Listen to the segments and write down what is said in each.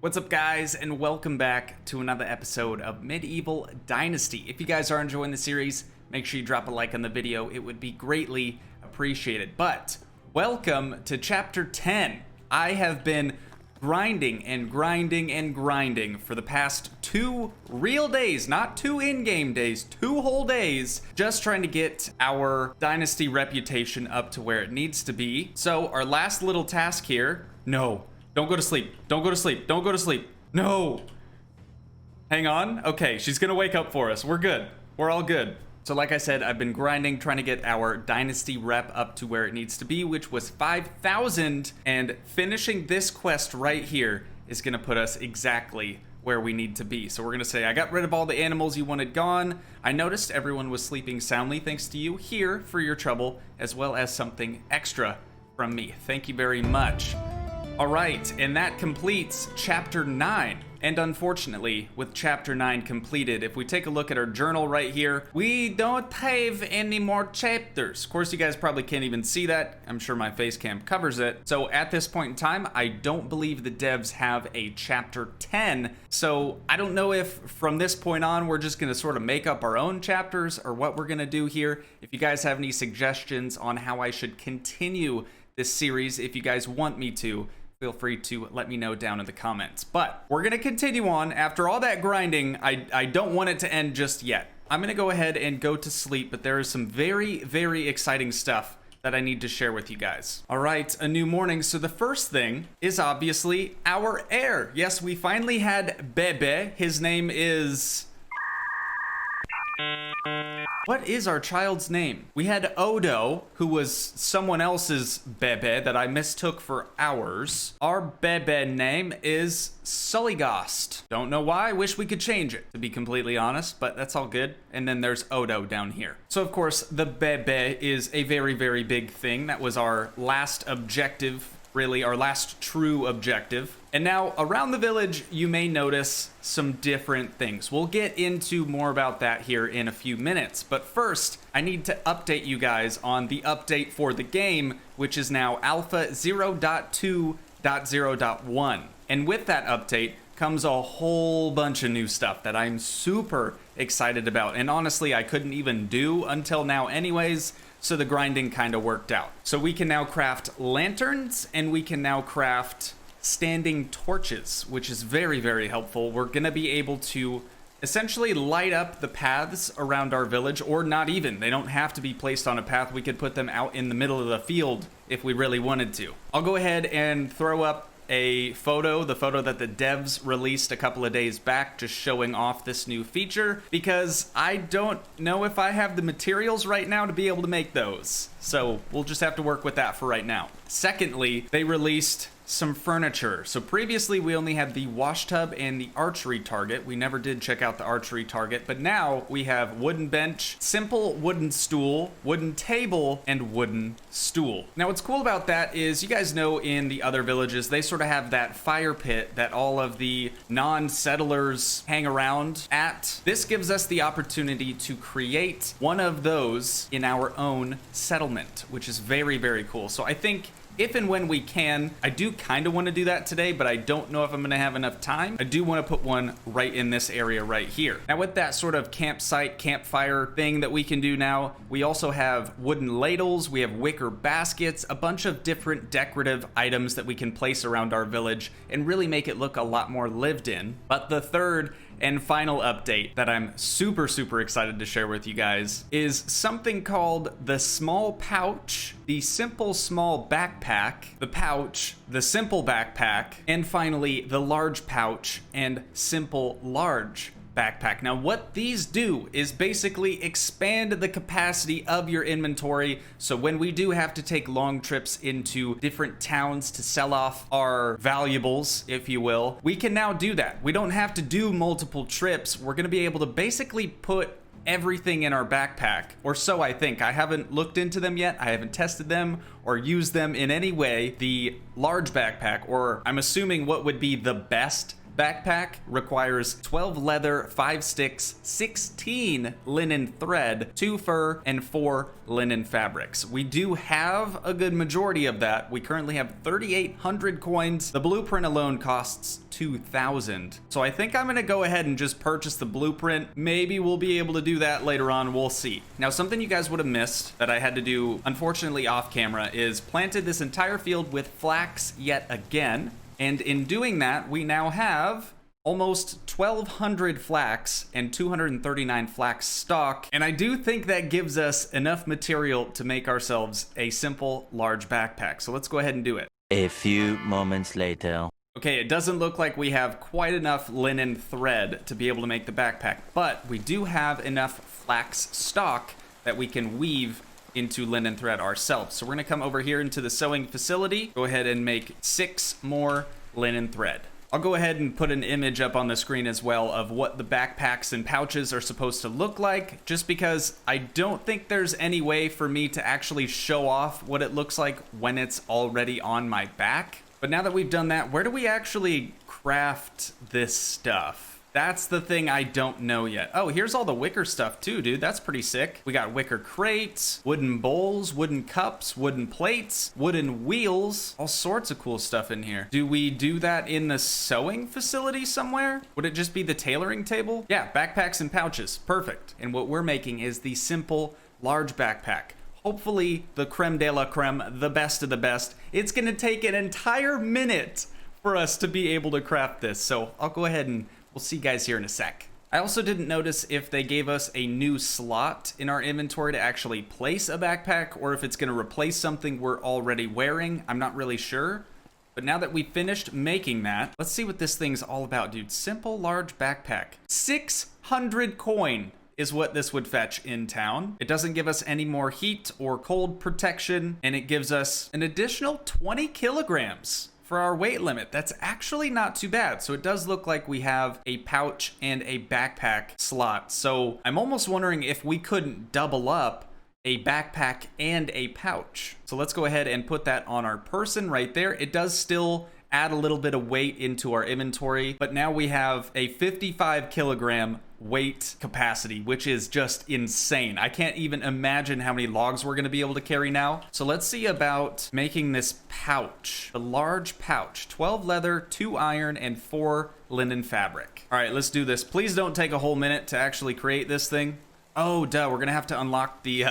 What's up, guys, and welcome back to another episode of Medieval Dynasty. If you guys are enjoying the series, make sure you drop a like on the video. It would be greatly appreciated. But welcome to Chapter 10. I have been grinding and grinding and grinding for the past 2 real days, not 2 in-game days, 2 whole days, just trying to get our Dynasty reputation up to where it needs to be. So our last little task here, no. Don't go to sleep. Don't go to sleep. Don't go to sleep. No. Hang on. Okay, she's gonna wake up for us. We're good. We're all good. So like I said, I've been grinding, trying to get our Dynasty rep up to where it needs to be, which was 5,000. And finishing this quest right here is gonna put us exactly where we need to be. So we're gonna say, I got rid of all the animals you wanted gone. I noticed everyone was sleeping soundly thanks to you here for your trouble, as well as something extra from me. Thank you very much. All right, and that completes Chapter 9. And unfortunately, with Chapter 9 completed, if we take a look at our journal right here, we don't have any more chapters. Of course, you guys probably can't even see that. I'm sure my face cam covers it. So at this point in time, I don't believe the devs have a Chapter 10. So I don't know if from this point on, we're just gonna sort of make up our own chapters or what we're gonna do here. If you guys have any suggestions on how I should continue this series, if you guys want me to, feel free to let me know down in the comments. But we're gonna continue on. After all that grinding, I don't want it to end just yet. I'm gonna go ahead and go to sleep, but there is some very, very exciting stuff that I need to share with you guys. All right, a new morning. So the first thing is obviously our heir. Yes, we finally had Bebe. His name is... What is our child's name? We had Odo, who was someone else's bebe that I mistook for ours. Our bebe name is Sullygost. Don't know why, wish we could change it, to be completely honest, but that's all good. And then there's Odo down here. So of course, the bebe is a very, very big thing. That was our last objective, really our last true objective. And now around the village, you may notice some different things. We'll get into more about that here in a few minutes. But first, I need to update you guys on the update for the game, which is now Alpha 0.2.0.1. And with that update comes a whole bunch of new stuff that I'm super excited about. And honestly, I couldn't even do until now anyways. So the grinding kind of worked out. So we can now craft lanterns and we can now craft standing torches, which is very, very helpful. We're gonna be able to essentially light up the paths around our village, or not even. They don't have to be placed on a path. We could put them out in the middle of the field if we really wanted to. I'll go ahead and throw up a photo, the photo that the devs released a couple of days back, just showing off this new feature, because I don't know if I have the materials right now to be able to make those. So we'll just have to work with that for right now. Secondly, they released some furniture. So previously we only had the wash tub and the archery target. We never did check out the archery target, but now we have wooden bench, simple wooden stool, wooden table, and wooden stool. Now what's cool about that is, you guys know in the other villages, they sort of have that fire pit that all of the non-settlers hang around at. This gives us the opportunity to create one of those in our own settlement, which is very, very cool. So I think if and when we can, I do kind of want to do that today, but I don't know if I'm going to have enough time. I do want to put one right in this area right here. Now with that sort of campsite, campfire thing that we can do now, we also have wooden ladles, we have wicker baskets, a bunch of different decorative items that we can place around our village and really make it look a lot more lived in. But the third and final update that I'm super, super excited to share with you guys is something called the small pouch, the simple small backpack, the pouch, the simple backpack, and finally the large pouch and simple large backpack. Now what these do is basically expand the capacity of your inventory, so when we do have to take long trips into different towns to sell off our valuables, if you will, we can now do that. We don't have to do multiple trips. We're going to be able to basically put everything in our backpack, or so I think. I haven't looked into them yet. I haven't tested them or used them in any way. The large backpack, or I'm assuming what would be the best backpack requires 12 leather, 5 sticks, 16 linen thread, 2 fur, and 4 linen fabrics. We do have a good majority of that. We currently have 3,800 coins. The blueprint alone costs 2,000. So I think I'm gonna go ahead and just purchase the blueprint. Maybe we'll be able to do that later on, we'll see. Now, something you guys would have missed that I had to do, unfortunately off camera, is planted this entire field with flax yet again. And in doing that, we now have almost 1,200 flax and 239 flax stock. And I do think that gives us enough material to make ourselves a simple, large backpack. So let's go ahead and do it. A few moments later. Okay, it doesn't look like we have quite enough linen thread to be able to make the backpack, but we do have enough flax stock that we can weave into linen thread ourselves. So we're gonna come over here into the sewing facility, go ahead and make 6 more linen thread. I'll go ahead and put an image up on the screen as well of what the backpacks and pouches are supposed to look like, just because I don't think there's any way for me to actually show off what it looks like when it's already on my back. But now that we've done that, where do we actually craft this stuff? That's the thing I don't know yet. Oh, here's all the wicker stuff too, dude. That's pretty sick. We got wicker crates, wooden bowls, wooden cups, wooden plates, wooden wheels, all sorts of cool stuff in here. Do we do that in the sewing facility somewhere? Would it just be the tailoring table? Yeah, backpacks and pouches. Perfect. And what we're making is the simple, large backpack. Hopefully the creme de la creme, the best of the best. It's gonna take an entire minute for us to be able to craft this. So I'll go ahead and we'll see you guys here in a sec. I also didn't notice if they gave us a new slot in our inventory to actually place a backpack or if it's gonna replace something we're already wearing. I'm not really sure. But now that we finished making that, let's see what this thing's all about, dude. Simple, large backpack. 600 coin is what this would fetch in town. It doesn't give us any more heat or cold protection, and it gives us an additional 20 kilograms for our weight limit. That's actually not too bad. So it does look like we have a pouch and a backpack slot. So I'm almost wondering if we couldn't double up a backpack and a pouch. So let's go ahead and put that on our person right there. It does still add a little bit of weight into our inventory, but now we have a 55 kilogram weight capacity, which is just insane. I can't even imagine how many logs we're gonna be able to carry now. So let's see about making this pouch, a large pouch, 12 leather, 2 iron, and 4 linen fabric. All right, let's do this. Please don't take a whole minute to actually create this thing. Oh, duh, we're gonna have to unlock the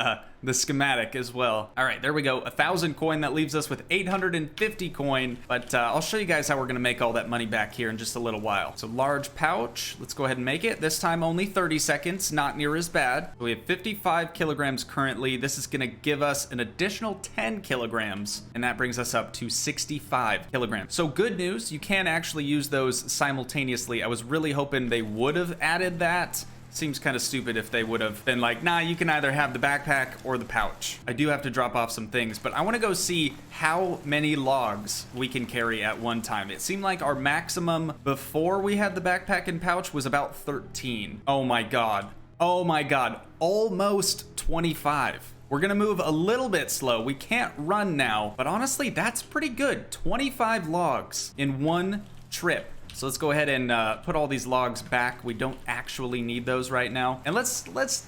schematic as well. All right, there we go. 1,000 coin. That leaves us with 850 coin. But I'll show you guys how we're gonna make all that money back here in just a little while. So large pouch, let's go ahead and make it. This time only 30 seconds, not near as bad. We have 55 kilograms currently. This is gonna give us an additional 10 kilograms, and that brings us up to 65 kilograms. So good news, you can actually use those simultaneously. I was really hoping they would have added that. Seems kind of stupid if they would have been like, nah, you can either have the backpack or the pouch. I do have to drop off some things, but I want to go see how many logs we can carry at one time. It seemed like our maximum before we had the backpack and pouch was about 13. Oh my God. Oh my God. Almost 25. We're gonna move a little bit slow. We can't run now, but honestly, that's pretty good. 25 logs in one trip. So let's go ahead and put all these logs back. We don't actually need those right now. And let's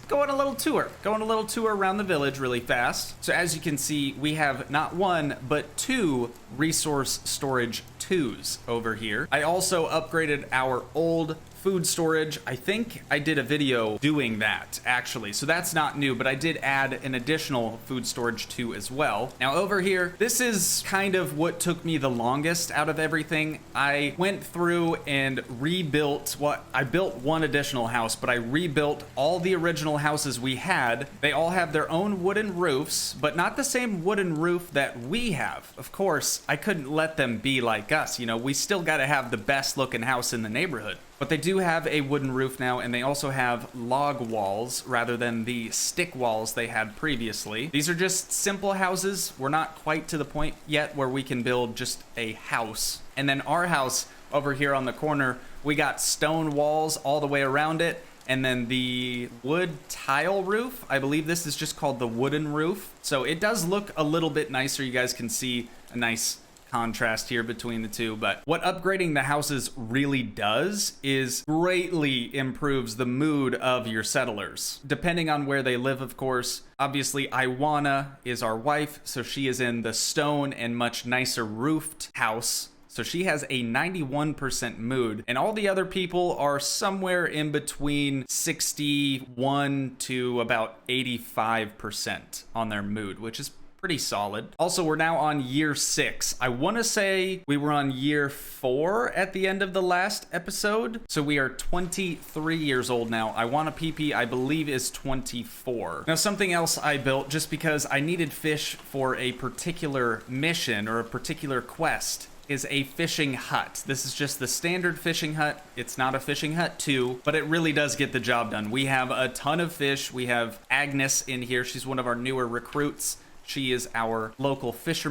go on a little tour. Go on a little tour around the village really fast. So as you can see, we have not one, but 2 resource storage 2s over here. I also upgraded our old food storage. I think I did a video doing that actually, so that's not new, but I did add an additional food storage 2 as well. Now over here, this is kind of what took me the longest out of everything. I went through and rebuilt I built one additional house, but I rebuilt all the original houses we had. They all have their own wooden roofs, but not the same wooden roof that we have. Of course, I couldn't let them be like us, you know, we still gotta have the best looking house in the neighborhood. But they do have a wooden roof now, and they also have log walls rather than the stick walls they had previously. These are just simple houses. We're not quite to the point yet where we can build just a house. And then our house over here on the corner, we got stone walls all the way around it. And then the wood tile roof, I believe this is just called the wooden roof. So it does look a little bit nicer. You guys can see a nice contrast here between the two. But what upgrading the houses really does is greatly improves the mood of your settlers, depending on where they live, of course. Obviously, Iwona is our wife, so she is in the stone and much nicer roofed house. So she has a 91% mood, and all the other people are somewhere in between 61 to about 85% on their mood, which is pretty solid. Also, we're now on year 6. I want to say we were on year 4 at the end of the last episode. So we are 23 years old now. Iwona Peepee, I believe, is 24. Now, something else I built just because I needed fish for a particular mission or a particular quest is a fishing hut. This is just the standard fishing hut. It's not a fishing hut 2, but it really does get the job done. We have a ton of fish. We have Agnes in here. She's one of our newer recruits. She is our local fisher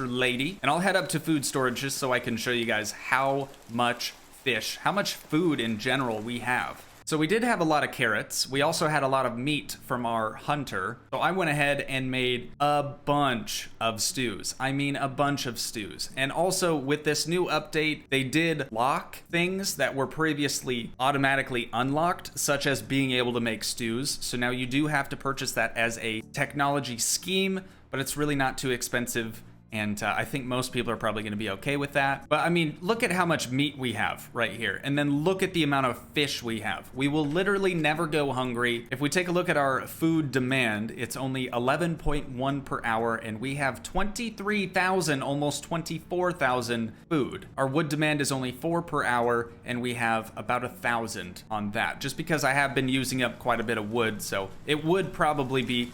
lady. And I'll head up to food storage just so I can show you guys how much fish, how much food in general we have. So we did have a lot of carrots. We also had a lot of meat from our hunter. So I went ahead and made a bunch of stews. I mean, a bunch of stews. And also with this new update, they did lock things that were previously automatically unlocked, such as being able to make stews. So now you do have to purchase that as a technology scheme, but it's really not too expensive. And I think most people are probably going to be okay with that. But I mean, look at how much meat we have right here. And then look at the amount of fish we have. We will literally never go hungry. If we take a look at our food demand, it's only 11.1 per hour. And we have 23,000, almost 24,000 food. Our wood demand is only 4 per hour. And we have about 1,000 on that. Just because I have been using up quite a bit of wood. So it would probably be,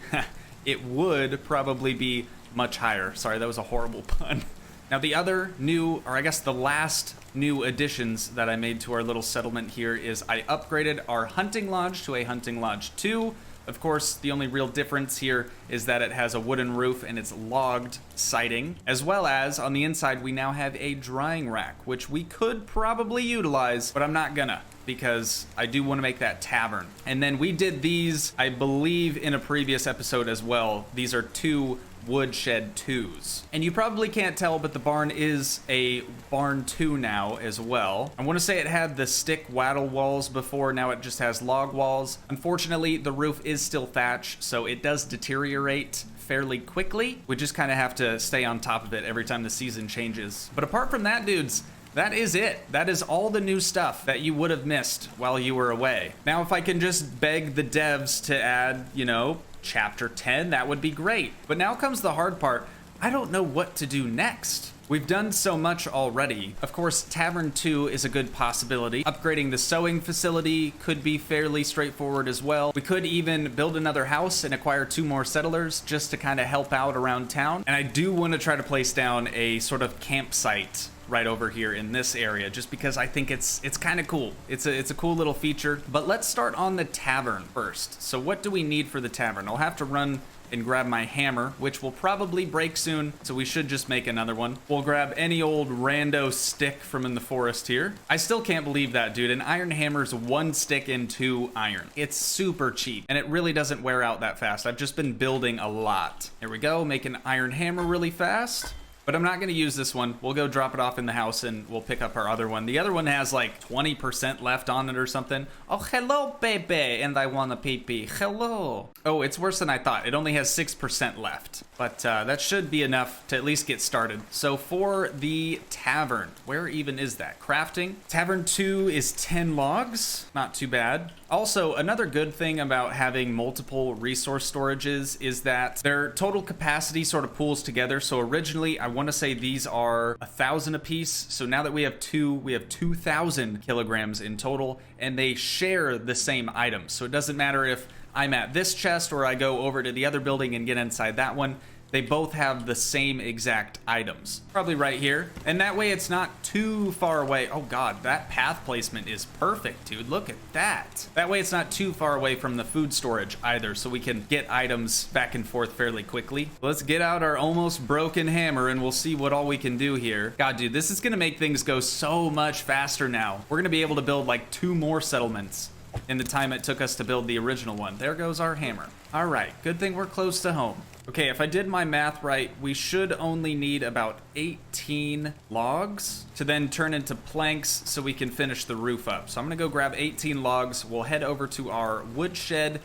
much higher. Sorry, that was a horrible pun. Now the other new, or I guess the last new additions that I made to our little settlement here is I upgraded our hunting lodge to a hunting lodge 2. Of course, the only real difference here is that it has a wooden roof and it's logged siding, as well as on the inside we now have a drying rack, which we could probably utilize, but I'm not gonna, because I do want to make that tavern. And then we did these, I believe, in a previous episode as well. These are 2 woodshed 2s. And you probably can't tell, but the barn is a barn 2 now as well. I want to say it had the stick wattle walls before, now it just has log walls. Unfortunately, the roof is still thatch, so it does deteriorate fairly quickly. We just kind of have to stay on top of it every time the season changes. But apart from that, dudes, that is it. That is all the new stuff that you would have missed while you were away. Now, if I can just beg the devs to add, you know, Chapter 10, that would be great. But now comes the hard part. I don't know what to do next. We've done so much already. Of course, Tavern 2 is a good possibility. Upgrading the sewing facility could be fairly straightforward as well. We could even build another house and acquire 2 more settlers just to kind of help out around town. And I do want to try to place down a sort of campsite right over here in this area, just because I think it's kind of cool. It's a cool little feature. But let's start on the tavern first. So what do we need for the tavern? I'll have to run and grab my hammer, which will probably break soon, so we should just make another one. We'll grab any old rando stick from in the forest here. I still can't believe that, dude. An iron hammer's 1 stick and 2 iron. It's super cheap, and it really doesn't wear out that fast. I've just been building a lot. Here we go, make an iron hammer really fast. But I'm not going to use this one. We'll go drop it off in the house and we'll pick up our other one. The other one has like 20% left on it or something. Oh, hello, bebe, and Iwona Peepee. Hello. Oh, it's worse than I thought. It only has 6% left. But that should be enough to at least get started. So for the tavern, where even is that? Crafting. Tavern 2 is 10 logs. Not too bad. Also, another good thing about having multiple resource storages is that their total capacity sort of pools together. So originally, I want to say these are 1,000 a piece. So now that we have 2, we have 2,000 kilograms in total, and they share the same items. So it doesn't matter if I'm at this chest or I go over to the other building and get inside that one. They both have the same exact items. Probably right here. And that way it's not too far away. Oh God, that path placement is perfect, dude. Look at that. That way it's not too far away from the food storage either, so we can get items back and forth fairly quickly. Let's get out our almost broken hammer and we'll see what all we can do here. God, dude, this is gonna make things go so much faster now. We're gonna be able to build like 2 more settlements in the time it took us to build the original one. There goes our hammer. All right, good thing we're close to home. Okay, if I did my math right, we should only need about 18 logs to then turn into planks so we can finish the roof up. So I'm gonna go grab 18 logs. We'll head over to our woodshed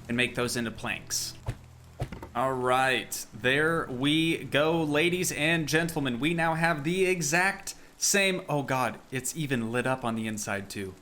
and make those into planks. All right, there we go, ladies and gentlemen. We now have the exact same, oh God, it's even lit up on the inside too.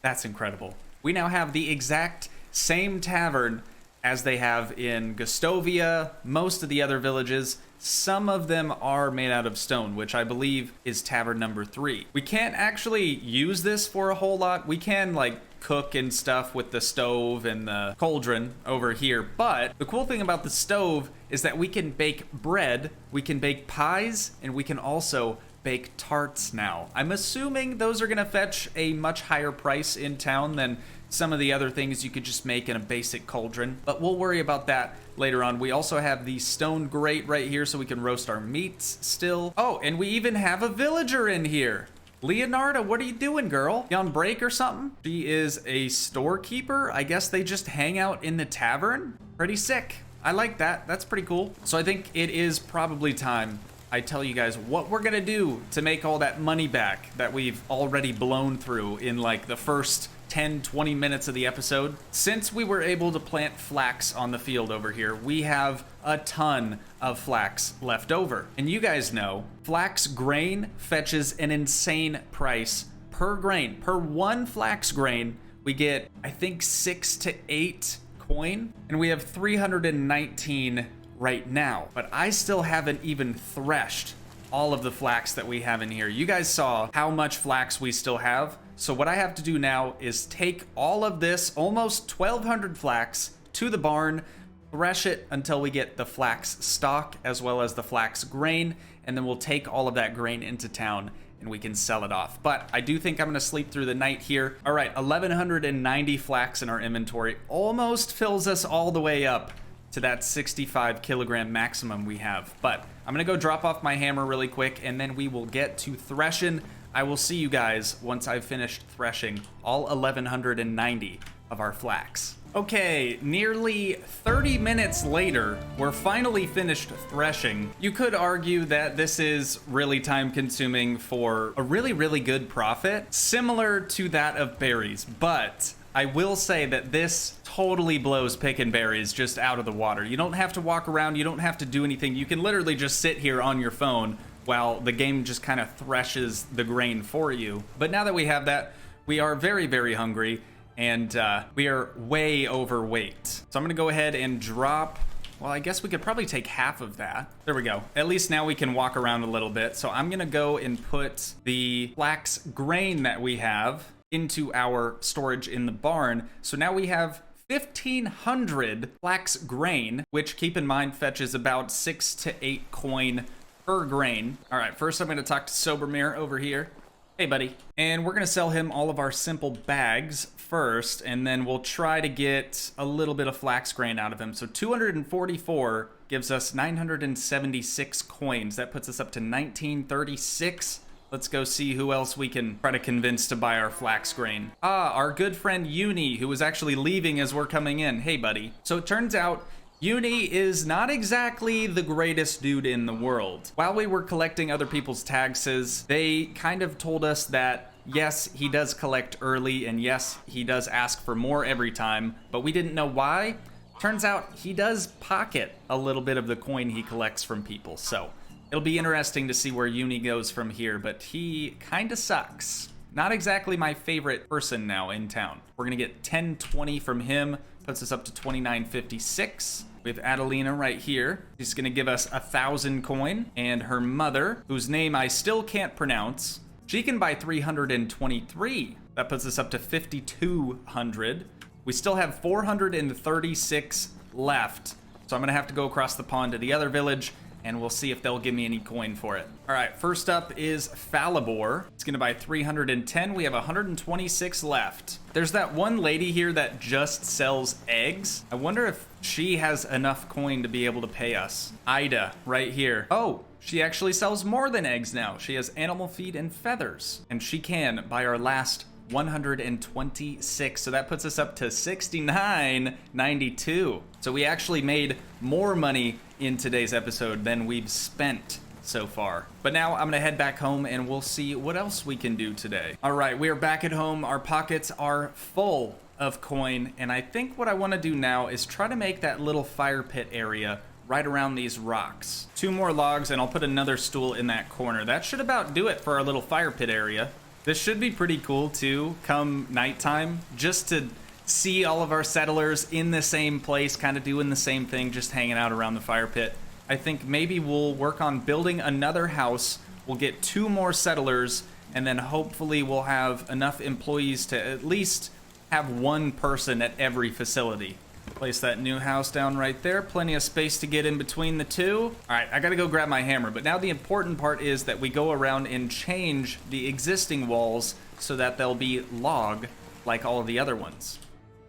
That's incredible. We now have the exact same tavern as they have in Gustovia, most of the other villages. Some of them are made out of stone, which I believe is tavern number 3. We can't actually use this for a whole lot. We can like cook and stuff with the stove and the cauldron over here. But the cool thing about the stove is that we can bake bread, we can bake pies, and we can also bake tarts now. I'm assuming those are gonna fetch a much higher price in town than some of the other things you could just make in a basic cauldron, but we'll worry about that later on. We also have the stone grate right here so we can roast our meats still. Oh, and we even have a villager in here. Leonarda, what are you doing, girl? You on break or something? She is a storekeeper. I guess they just hang out in the tavern. Pretty sick. I like that. That's pretty cool. So I think it is probably time I tell you guys what we're gonna do to make all that money back that we've already blown through in like the first 10-20 minutes of the episode. Since we were able to plant flax on the field over here, we have a ton of flax left over. And you guys know, flax grain fetches an insane price per grain. Per one flax grain, we get, I think, 6 to 8 coin, and we have 319 right now. But I still haven't even threshed all of the flax that we have in here. You guys saw how much flax we still have. So what I have to do now is take all of this, almost 1,200 flax, to the barn, thresh it until we get the flax stalk as well as the flax grain, and then we'll take all of that grain into town and we can sell it off. But I do think I'm gonna sleep through the night here. All right, 1,190 flax in our inventory. Almost fills us all the way up to that 65 kilogram maximum we have. But I'm gonna go drop off my hammer really quick and then we will get to threshing. I will see you guys once I've finished threshing all 1,190 of our flax. Okay, nearly 30 minutes later, we're finally finished threshing. You could argue that this is really time consuming for a really, really good profit, similar to that of berries, but I will say that this totally blows picking berries just out of the water. You don't have to walk around, you don't have to do anything. You can literally just sit here on your phone while the game just kind of threshes the grain for you. But now that we have that, we are very, very hungry, and we are way overweight. So I'm gonna go ahead and drop, well, I guess we could probably take half of that. There we go. At least now we can walk around a little bit. So I'm gonna go and put the flax grain that we have into our storage in the barn. So now we have 1,500 flax grain, which, keep in mind, fetches about 6 to 8 coin per grain. All right, first I'm gonna talk to Sobermere over here. Hey, buddy. And we're gonna sell him all of our simple bags first, and then we'll try to get a little bit of flax grain out of him. So 244 gives us 976 coins. That puts us up to 1936. Let's go see who else we can try to convince to buy our flax grain. Ah, our good friend Uni, who was actually leaving as we're coming in. Hey, buddy. So it turns out Uni is not exactly the greatest dude in the world. While we were collecting other people's taxes, they kind of told us that yes, he does collect early, and yes, he does ask for more every time, but we didn't know why. Turns out he does pocket a little bit of the coin he collects from people, so it'll be interesting to see where Uni goes from here, but he kind of sucks. Not exactly my favorite person now in town. We're gonna get 1020 from him, puts us up to 2956. We have Adelina right here. She's gonna give us 1,000 coin, and her mother, whose name I still can't pronounce, she can buy 323. That puts us up to 5,200. We still have 436 left, so I'm gonna have to go across the pond to the other village, and we'll see if they'll give me any coin for it. All right, first up is Falibor. It's gonna buy 310. We have 126 left. There's that one lady here that just sells eggs. I wonder if she has enough coin to be able to pay us. Ida, right here. Oh, she actually sells more than eggs now. She has animal feed and feathers, and she can buy our last 126. So that puts us up to 69.92. So we actually made more money in today's episode than we've spent so far. But now I'm gonna head back home and we'll see what else we can do today. All right, we are back at home. Our pockets are full of coin, and I think what I want to do now is try to make that little fire pit area right around these rocks. 2 more logs and I'll put another stool in that corner. That should about do it for our little fire pit area. This should be pretty cool too, come nighttime, just to see all of our settlers in the same place, kind of doing the same thing, just hanging out around the fire pit. I think maybe we'll work on building another house. We'll get 2 more settlers, and then hopefully we'll have enough employees to at least have 1 person at every facility. Place that new house down right there. Plenty of space to get in between the 2. All right, I gotta go grab my hammer. But now the important part is that we go around and change the existing walls so that they'll be log like all of the other ones.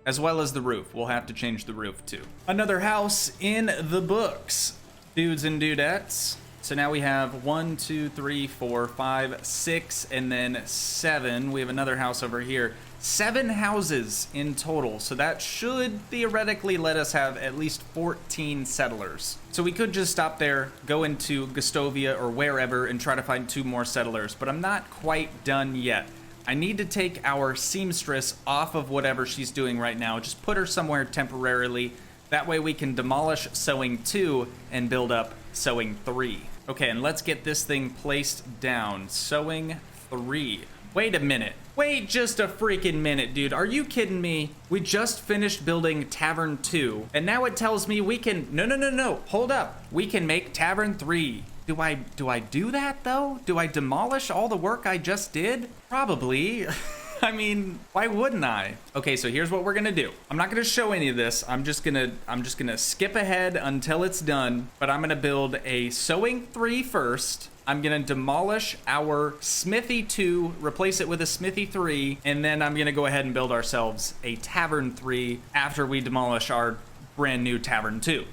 As well as the roof. We'll have to change the roof too. Another house in the books. Dudes and dudettes. So now we have 1, 2, 3, 4, 5, 6, and then 7. We have another house over here. 7 houses in total, so that should theoretically let us have at least 14 settlers. So we could just stop there, go into Gustovia or wherever and try to find 2 more settlers, but I'm not quite done yet. I need to take our seamstress off of whatever she's doing right now, just put her somewhere temporarily. That way we can demolish sewing 2 and build up sewing 3. Okay, and let's get this thing placed down. Sewing 3. Wait a minute. Wait just a freaking minute, dude. Are you kidding me? We just finished building Tavern 2, and now it tells me we can... No. Hold up. We can make Tavern 3. Do I do that, though? Do I demolish all the work I just did? Probably. I mean, why wouldn't I? Okay, so here's what we're gonna do. I'm not gonna show any of this. I'm just gonna skip ahead until it's done, but I'm gonna build a sewing 3 first. I'm gonna demolish our smithy 2, replace it with a smithy 3, and then I'm gonna go ahead and build ourselves a tavern 3 after we demolish our brand new tavern 2.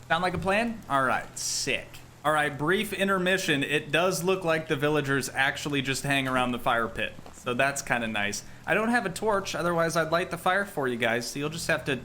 Sound like a plan? All right, sick. All right, brief intermission. It does look like the villagers actually just hang around the fire pit. So that's kind of nice. I don't have a torch, otherwise I'd light the fire for you guys, so you'll just have to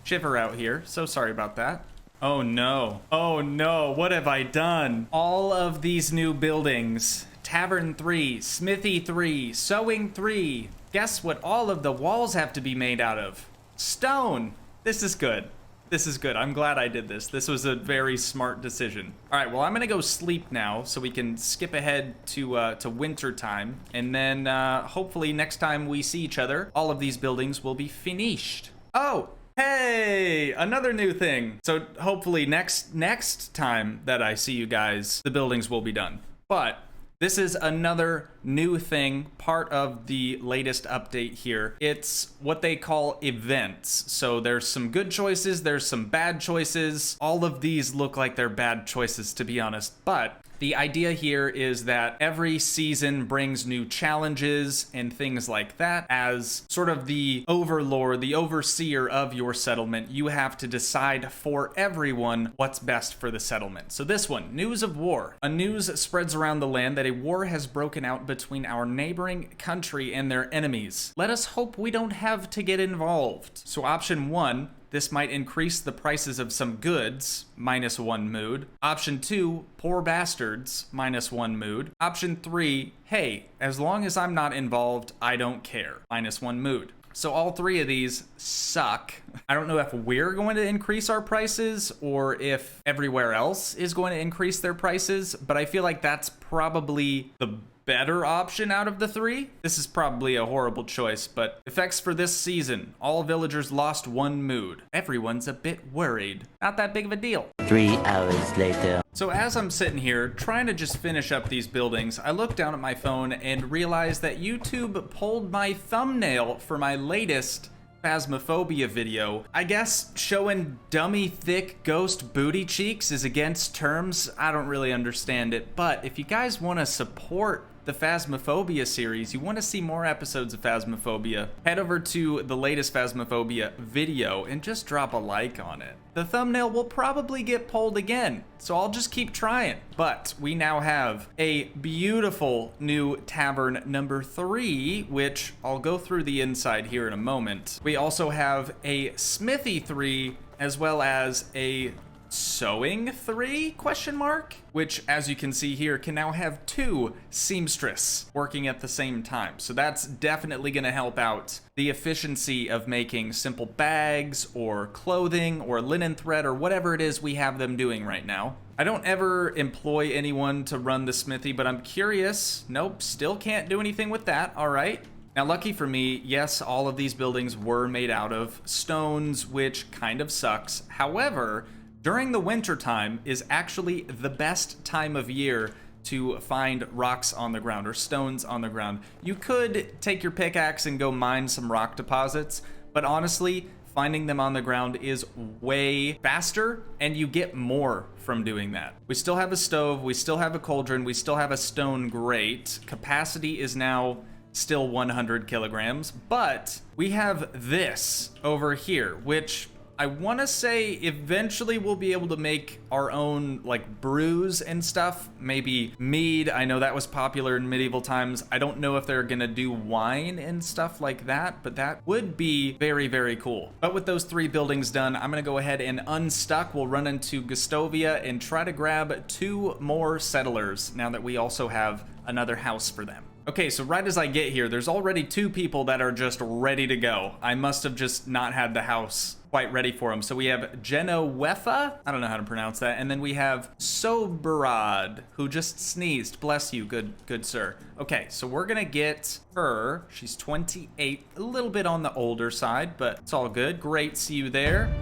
shiver out here. So sorry about that. Oh no. Oh no, what have I done? All of these new buildings. Tavern 3, Smithy 3, Sewing 3. Guess what all of the walls have to be made out of? Stone. This is good. This is good. I'm glad I did this. This was a very smart decision. All right, well, I'm gonna go sleep now so we can skip ahead to winter time. And then hopefully next time we see each other, all of these buildings will be finished. Oh, hey, another new thing. So hopefully next time that I see you guys, the buildings will be done. But this is another new thing, part of the latest update here. It's what they call events. So there's some good choices, there's some bad choices. All of these look like they're bad choices, to be honest, but the idea here is that every season brings new challenges and things like that. As sort of the overlord, the overseer of your settlement, you have to decide for everyone what's best for the settlement. So this one, news of war. A news spreads around the land that a war has broken out between our neighboring country and their enemies. Let us hope we don't have to get involved. So option 1, this might increase the prices of some goods, -1 mood. Option 2, poor bastards, -1 mood. Option 3, hey, as long as I'm not involved, I don't care, -1 mood. So all 3 of these suck. I don't know if we're going to increase our prices or if everywhere else is going to increase their prices, but I feel like that's probably the better option out of the 3. This is probably a horrible choice, but effects for this season. All villagers lost 1 mood. Everyone's a bit worried. Not that big of a deal. 3 hours later. So as I'm sitting here trying to just finish up these buildings, I look down at my phone and realize that YouTube pulled my thumbnail for my latest Phasmophobia video. I guess showing dummy thick ghost booty cheeks is against terms. I don't really understand it, but if you guys want to support the Phasmophobia series, you want to see more episodes of Phasmophobia, head over to the latest Phasmophobia video and just drop a like on it. The thumbnail will probably get pulled again, so I'll just keep trying. But we now have a beautiful new tavern number 3, which I'll go through the inside here in a moment. We also have a smithy 3, as well as a sewing 3 question mark, which as you can see here can now have 2 seamstress working at the same time. So that's definitely going to help out the efficiency of making simple bags or clothing or linen thread or whatever it is we have them doing right now. I don't ever employ anyone to run the smithy, but I'm curious. Nope, still can't do anything with that. All right. Now, lucky for me, yes, all of these buildings were made out of stones, which kind of sucks. However, during the winter time is actually the best time of year to find rocks on the ground or stones on the ground. You could take your pickaxe and go mine some rock deposits, but honestly, finding them on the ground is way faster and you get more from doing that. We still have a stove, we still have a cauldron, we still have a stone grate. Capacity is now still 100 kilograms, but we have this over here, which I want to say eventually we'll be able to make our own like brews and stuff. Maybe mead. I know that was popular in medieval times. I don't know if they're going to do wine and stuff like that, but that would be very, very cool. But with those 3 buildings done, I'm going to go ahead and unstuck. We'll run into Gustovia and try to grab 2 more settlers now that we also have another house for them. Okay, so right as I get here, there's already 2 people that are just ready to go. I must have just not had the house quite ready for them. So we have Genowefa, I don't know how to pronounce that, and then we have Soberad, who just sneezed. Bless you, good sir. Okay, so we're gonna get her. She's 28, a little bit on the older side, but it's all good. Great, see you there.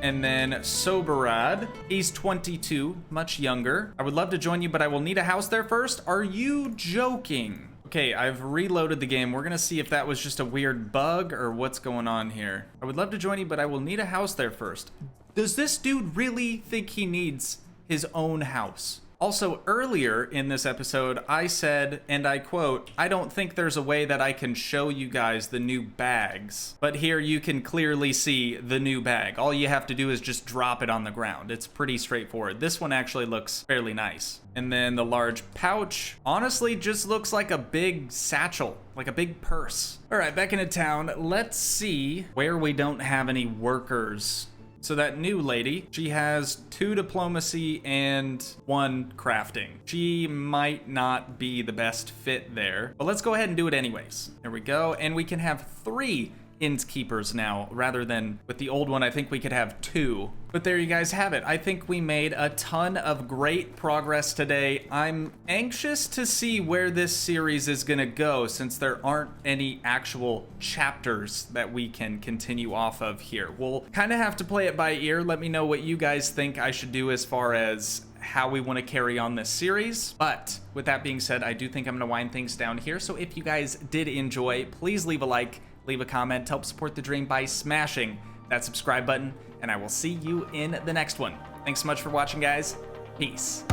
And then Soberad, he's 22, much younger. I would love to join you, but I will need a house there first. Are you joking? Okay, I've reloaded the game. We're gonna see if that was just a weird bug or what's going on here. I would love to join you, but I will need a house there first. Does this dude really think he needs his own house? Also, earlier in this episode, I said, and I quote, I don't think there's a way that I can show you guys the new bags. But here you can clearly see the new bag. All you have to do is just drop it on the ground. It's pretty straightforward. This one actually looks fairly nice. And then the large pouch, honestly, just looks like a big satchel, like a big purse. All right, back into town. Let's see where we don't have any workers. So that new lady, she has 2 diplomacy and 1 crafting. She might not be the best fit there, but let's go ahead and do it anyways. There we go. And we can have 3 innkeepers now, rather than with the old one, I think we could have 2. But there you guys have it. I think we made a ton of great progress today. I'm anxious to see where this series is gonna go, since there aren't any actual chapters that we can continue off of here. We'll kind of have to play it by ear. Let me know what you guys think I should do as far as how we want to carry on this series. But with that being said, I do think I'm gonna wind things down here. So if you guys did enjoy, please leave a like, leave a comment to help support the dream by smashing that subscribe button, and I will see you in the next one. Thanks so much for watching, guys. Peace.